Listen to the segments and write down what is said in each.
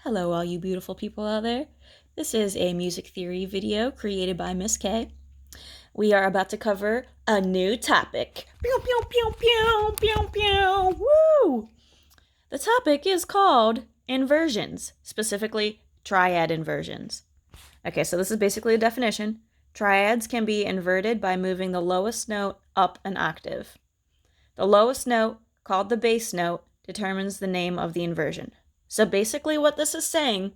Hello, all you beautiful people out there. This is a music theory video created by Miss K. We are about to cover a new topic. Pew, pew, pew, pew, pew, pew. Woo! The topic is called inversions, specifically triad inversions. Okay, so this is basically a definition. Triads can be inverted by moving the lowest note up an octave. The lowest note, called the bass note, determines the name of the inversion. So basically what this is saying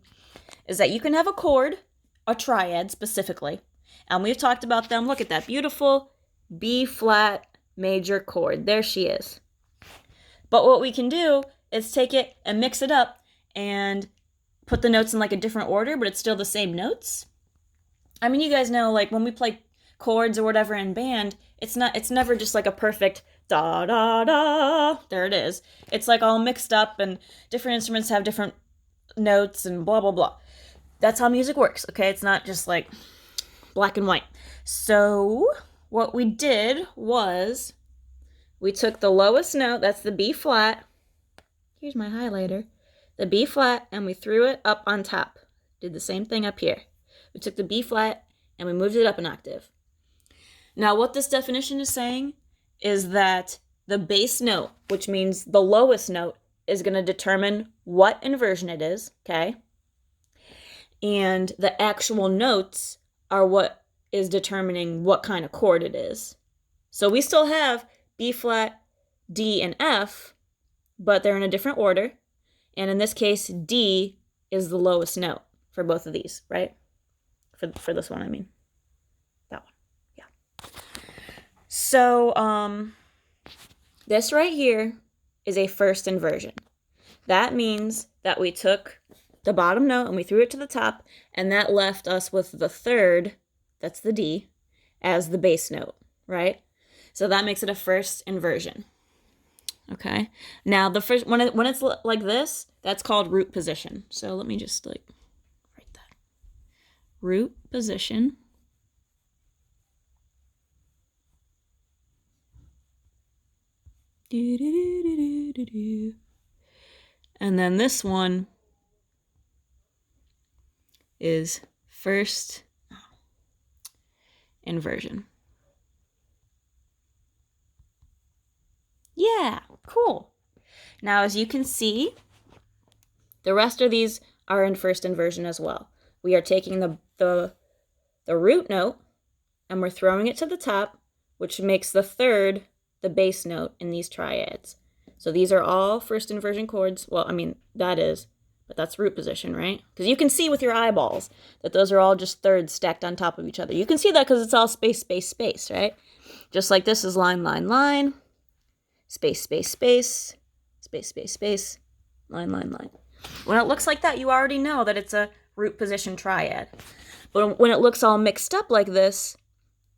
is that you can have a chord, a triad specifically, and we've talked about them. Look at that beautiful B flat major chord. There she is. But what we can do is take it and mix it up and put the notes in like a different order, but it's still the same notes. I mean, you guys know, like when we play chords or whatever in band, it's never just like a perfect da da da. There it is. It's like all mixed up, and different instruments have different notes and blah blah blah. That's how music works, okay? It's not just like black and white. So what we did was we took the lowest note, that's the B flat. Here's my highlighter. The B flat, and we threw it up on top. Did the same thing up here. We took the B flat and we moved it up an octave. Now what this definition is saying is that the bass note, which means the lowest note, is going to determine what inversion it is, okay? And the actual notes are what is determining what kind of chord it is. So we still have B flat, D, and F, but they're in a different order. And in this case, D is the lowest note for both of these, right? For this one, I mean. That one, yeah. So, this right here is a first inversion. That means that we took the bottom note and we threw it to the top, and that left us with the third, that's the D, as the bass note, right? So that makes it a first inversion. Okay. Now the first when it's like this, that's called root position. So let me just like write that. Root position. And then this one is first inversion. Yeah, cool. Now, as you can see, the rest of these are in first inversion as well. We are taking the root note and we're throwing it to the top, which makes the third the bass note in these triads. So these are all first inversion chords. Well, I mean, that is, but that's root position, right? Because you can see with your eyeballs that those are all just thirds stacked on top of each other. You can see that because it's all space, space, space, right? Just like this is line, line, line, space, space, space, space, space, space, line, line, line. When it looks like that, you already know that it's a root position triad. But when it looks all mixed up like this,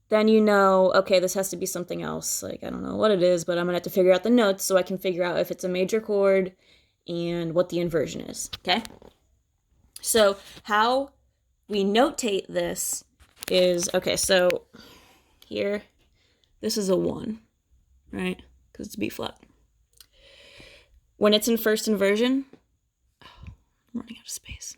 then you know, okay, this has to be something else. Like, I don't know what it is, but I'm going to have to figure out the notes so I can figure out if it's a major chord and what the inversion is, okay? So how we notate this is, okay, so here, this is a 1, right? Because it's B flat. When it's in first inversion, I'm running out of space.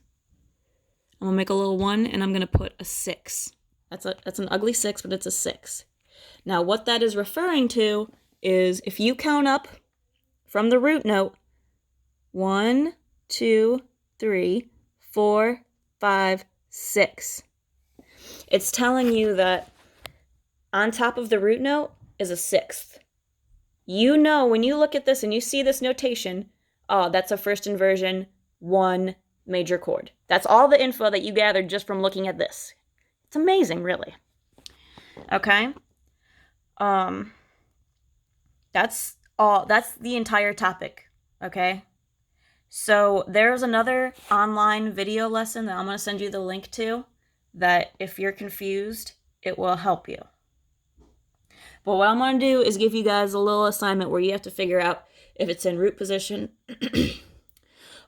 I'm going to make a little 1, and I'm going to put a 6. That's an ugly 6, but it's a 6. Now, what that is referring to is if you count up from the root note, 1, 2, 3, 4, 5, 6. It's telling you that on top of the root note is a 6th. You know, when you look at this and you see this notation, oh, that's a first inversion, 1 major chord. That's all the info that you gathered just from looking at this. It's amazing, really. Okay? That's the entire topic, okay? So there's another online video lesson that I'm going to send you the link to that if you're confused, it will help you. But what I'm going to do is give you guys a little assignment where you have to figure out if it's in root position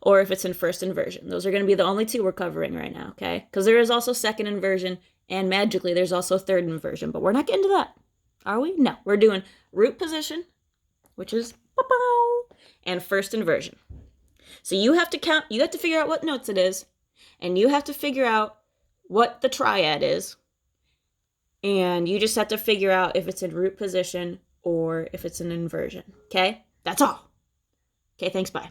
or if it's in first inversion. Those are going to be the only two we're covering right now, okay? Because there is also second inversion, and magically there's also third inversion, but we're not getting to that, are we? No, we're doing root position, which is and first inversion. So you have to count, you have to figure out what notes it is, and you have to figure out what the triad is, and you just have to figure out if it's in root position or if it's an inversion. Okay? That's all. Okay, thanks, bye.